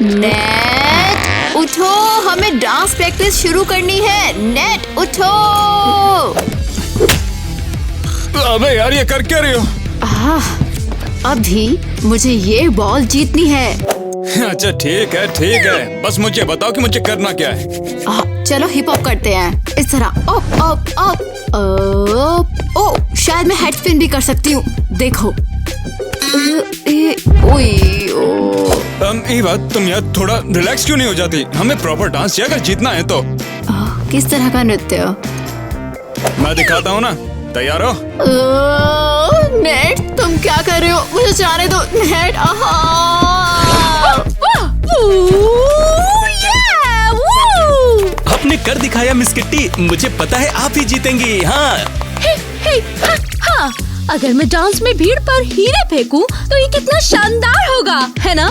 नेट उठो, हमें डांस प्रैक्टिस शुरू करनी है। नेट उठो। अबे यार, ये कर क्या रही हो? अभी मुझे ये बॉल जीतनी है। अच्छा ठीक है, बस मुझे बताओ कि मुझे करना क्या है। चलो हिप हॉप करते हैं इस तरह। Up up up. ओ, शायद मैं हेड स्पिन भी कर सकती हूँ। देखो। ईवा, तुम यार थोड़ा रिलैक्स क्यों नहीं हो जाती? हमें प्रॉपर डांस चाहिए अगर जीतना है तो। किस तरह का नृत्य? मैं दिखाता हूँ ना, तैयार हो? नेट, तुम क्या कर रहे हो? मुझे जाने दो नेट। आपने कर दिखाया मिस किट्टी, मुझे पता है आप ही जीतेंगी। हाँ हाँ, अगर मैं डांस में भीड़ पर हीरे फेंकूं तो ये कितना शानदार होगा, है ना?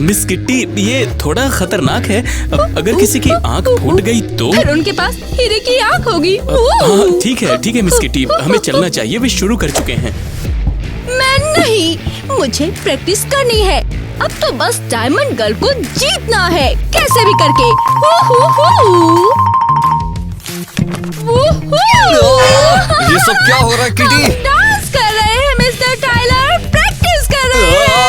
मिस किट्टी, ये थोड़ा खतरनाक है। अगर किसी की आंख फूट गई तो? फिर उनके पास हीरे की आंख होगी। हाँ ठीक है मिस किट्टी, हमें चलना चाहिए, वे शुरू कर चुके हैं। मैं नहीं, मुझे प्रैक्टिस करनी है। अब तो बस डायमंड गर्ल को जीतना है, कैसे भी करके। ये सब क्या हो रहा है किटी? डांस कर रहे हैं मिस्टर टाइलर, प्रैक्टिस कर रहे हैं।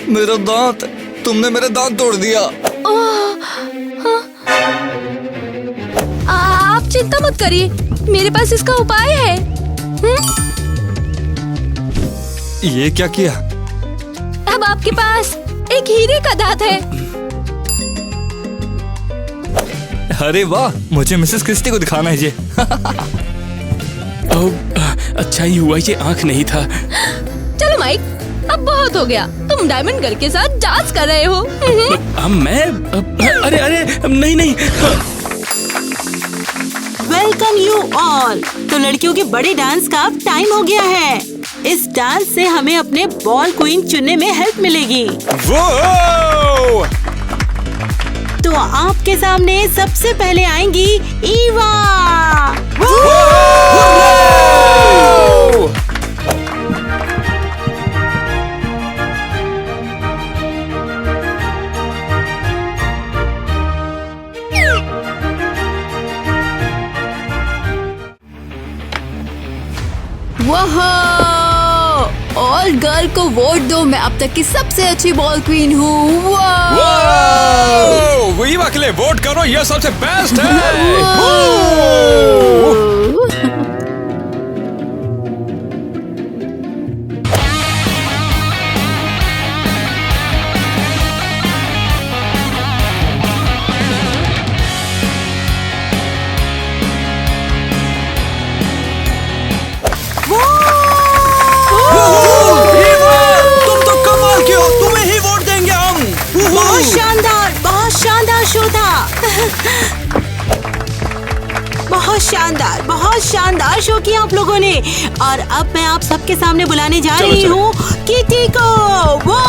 मेरा दांत, तुमने मेरे दांत तोड़ दिया। आप चिंता मत करिए, मेरे पास इसका उपाय है। ये क्या किया? अब आपके पास एक हीरे का दांत है। अरे वाह, मुझे मिसेस क्रिस्टी को दिखाना है ये। अच्छा ही हुआ ये आंख नहीं था। चलो माइक, अब बहुत हो गया, तुम डायमंड गर्ल के साथ डांस कर रहे हो। मैं अरे नहीं। Welcome you all. तो लड़कियों के बड़े डांस का अब टाइम हो गया है। इस डांस से हमें अपने बॉल क्वीन चुनने में हेल्प मिलेगी। वो! तो आपके सामने सबसे पहले आएंगी ईवा। ऑल गर्ल को वोट दो, मैं अब तक की सबसे अच्छी बॉल क्वीन हूँ। ईवा के लिए वोट करो, ये सबसे बेस्ट है। बहुत शानदार शो किया आप लोगों ने। और अब मैं आप सबके सामने बुलाने जा रही हूँ किटी को। वो!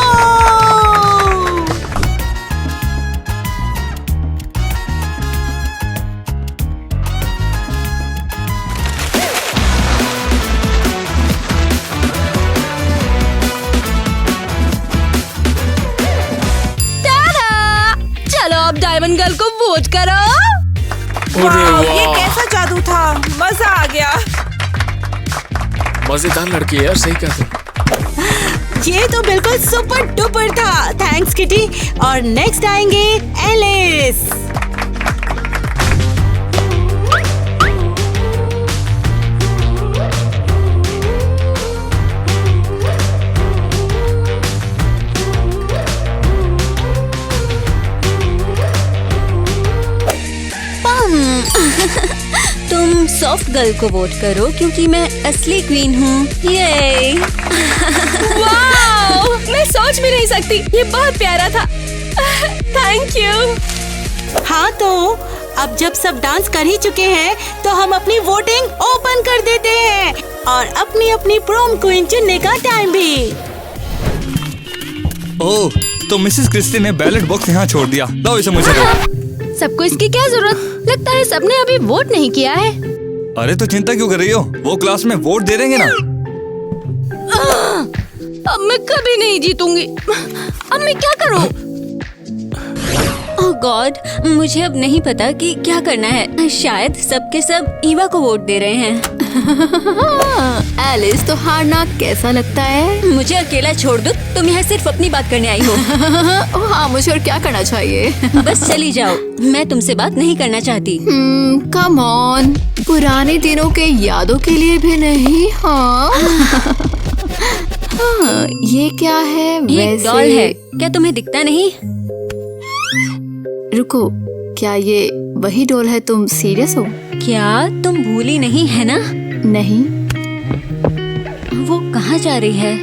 चलो अब डायमंड गर्ल को वोट करो। वाव, ये कैसा जादू था, मजा आ गया। मजेदार लड़की है यार, सही कहते। ये तो बिल्कुल सुपर डुपर था। Thanks kitty. और नेक्स्ट आएंगे एलिस। तुम सॉफ्ट गर्ल को वोट करो क्योंकि मैं असली क्वीन हूँ। ये वाओ, मैं सोच भी नहीं सकती, ये बहुत प्यारा था। Thank you. हाँ तो अब जब सब डांस कर ही चुके हैं तो हम अपनी वोटिंग ओपन कर देते हैं और अपनी अपनी प्रोम क्वीन चुनने का टाइम भी। ओह, तो मिसेस क्रिस्टी ने बैलेट बॉक्स यहाँ छोड़ दिया। लो इसे मुझे दो। सबको इसकी क्या जरूरत? लगता है सबने अभी वोट नहीं किया है। अरे तो चिंता क्यों कर रही हो, वो क्लास में वोट दे देंगे ना। अब मैं कभी नहीं जीतूंगी। अब मैं क्या करूं? ओह गॉड, मुझे अब नहीं पता कि क्या करना है। शायद सबके सब ईवा को वोट दे रहे हैं। एलिस, तो हारना कैसा लगता है? मुझे अकेला छोड़ दो, तुम यहाँ सिर्फ अपनी बात करने आई हो। हाँ, मुझे और क्या करना चाहिए? बस चली जाओ, मैं तुमसे बात नहीं करना चाहती। कम ऑन, पुराने दिनों के यादों के लिए भी नहीं। हाँ हाँ, ये क्या है? ये वैसे डॉल है, क्या तुम्हें दिखता नहीं? रुको, क्या ये वही डॉल है? तुम सीरियस हो? क्या तुम भूली नहीं है ना? नहीं। वो कहाँ जा रही है?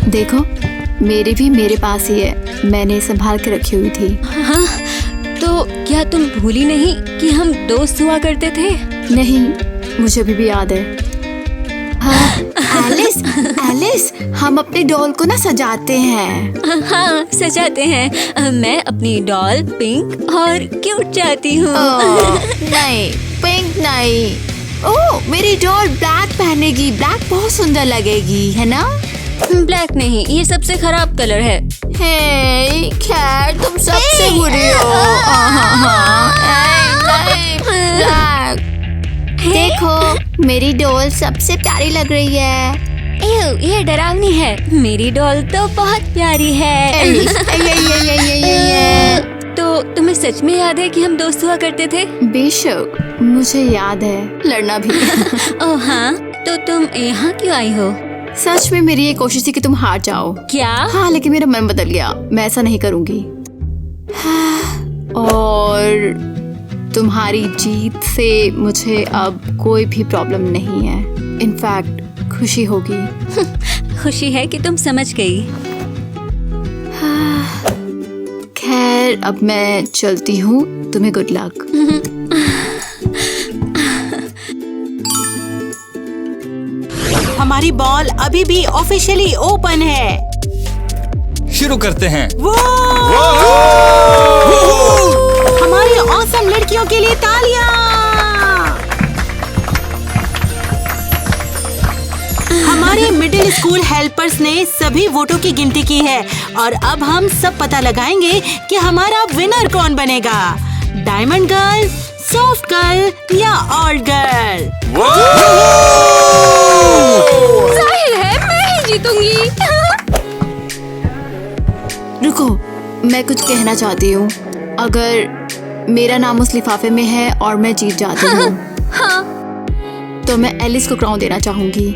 देखो, मेरी भी मेरे पास ही है, मैंने संभाल के रखी हुई थी। हाँ, तो क्या तुम भूली नहीं कि हम दोस्त हुआ करते थे? नहीं, मुझे अभी भी याद है। हाँ, एलिस, एलिस, हम अपने डॉल को ना सजाते हैं। हाँ, सजाते हैं। मैं अपनी डॉल पिंक और क्यूट चाहती हूँ। नहीं, पिंक नहीं। ओह, मेरी डॉल ब्लैक पहनेगी, ब्लैक बहुत सुंदर लगेगी, है ना? ब्लैक नहीं, ये सबसे खराब कलर है। हे, खैर तुम सबसे बुरी हो। ब्लैक। देखो, मेरी डॉल सबसे प्यारी लग रही है। एव, ये डरावनी है। मेरी डॉल तो बहुत प्यारी है। तो तुम्हें सच में याद है कि हम दोस्त हुआ करते थे? बेशक, मुझे याद है, लड़ना भी। ओह हाँ, तो तुम यहाँ क्यों आई हो? सच में मेरी ये कोशिश थी कि तुम हार जाओ। क्या? हाँ, लेकिन मेरा मन बदल गया, मैं ऐसा नहीं करूँगी। और तुम्हारी जीत से मुझे अब कोई भी प्रॉब्लम नहीं है। इनफैक्ट खुशी होगी। खुशी है कि तुम समझ गई। खैर, अब मैं चलती हूँ, तुम्हें गुड लक। हमारी बॉल अभी भी ऑफिशियली ओपन है। शुरू करते हैं। हमारी ऑसम लड़कियों के लिए तालियां। हमारे मिडिल स्कूल हेल्पर्स ने सभी वोटों की गिनती की है और अब हम सब पता लगाएंगे कि हमारा विनर कौन बनेगा, डायमंड गर्ल, सॉफ्ट गर्ल या ऑल्ड गर्ल। जाहिर है मैं ही जीतूंगी। रुको, मैं कुछ कहना चाहती हूँ। अगर मेरा नाम उस लिफाफे में है और मैं जीत जाती हूँ, हाँ, तो मैं एलिस को क्राउन देना चाहूंगी।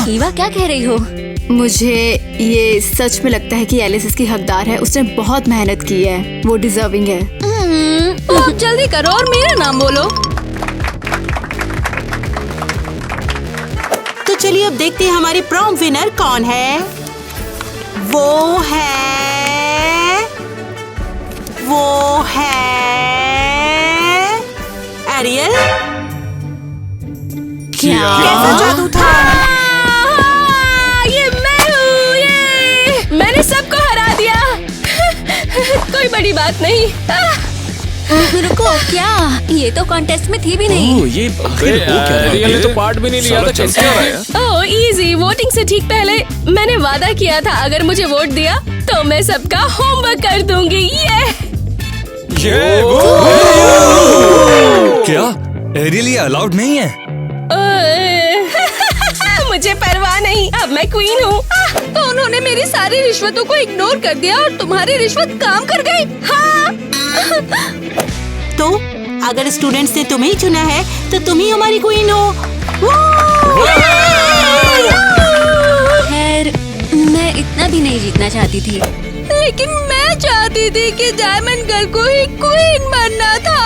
ईवा क्या कह रही हो? मुझे ये सच में लगता है कि एलिस इसकी हकदार है। उसने बहुत मेहनत की है, वो डिजर्विंग है। अब जल्दी करो और मेरा नाम बोलो। तो चलिए अब देखते हैं हमारी प्रॉम विनर कौन है। वो है एरियल। कैसा जादू था? ये मैं हूँ, ये मैंने सबको हरा दिया। कोई बड़ी बात नहीं। रुको, क्या? ये तो कॉन्टेस्ट में थी भी नहीं। ये रियल ने तो पार्ट भी नहीं लिया था। कैसे हो रहा है? ओह इजी, वोटिंग से ठीक पहले मैंने वादा किया था अगर मुझे वोट दिया तो मैं सबका होमवर्क कर दूंगी। क्या एरियल ये अलाउड नहीं है? मुझे परवाह नहीं, अब मैं क्वीन हूँ। तो उन्होंने मेरी सारी रिश्वतों को इग्नोर कर दिया और तुम्हारी रिश्वत काम कर गई। हाँ। तो अगर स्टूडेंट्स ने तुम्हें चुना है तो तुम ही हमारी क्वीन हो। खैर, मैं इतना भी नहीं जीतना चाहती थी। लेकिन मैं चाहती थी कि डायमंड गर्ल को ही क्वीन बनना था।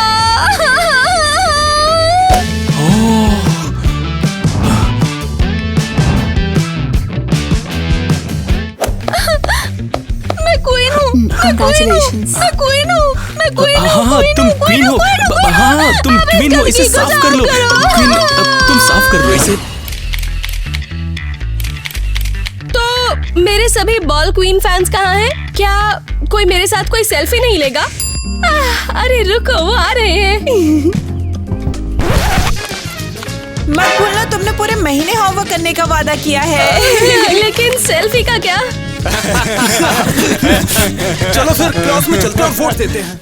मैं क्वीन हूँ। Congratulations. मैं क्वीन हूँ। हाँ, तुम क्वीन हो। हाँ, तुम क्वीन हो। इसे साफ कर लो। तुम साफ कर लो इसे। तो मेरे सभी बॉल क्वीन फैंस कहाँ हैं? क्या कोई मेरे साथ कोई सेल्फी नहीं लेगा? अरे रुको, वो आ रहे हैं। मत भूलना, तुमने पूरे महीने होमवर्क करने का वादा किया है। लेकिन सेल्फी का क्या? चलो फिर क्लास में चलते हैं और वोट देते हैं।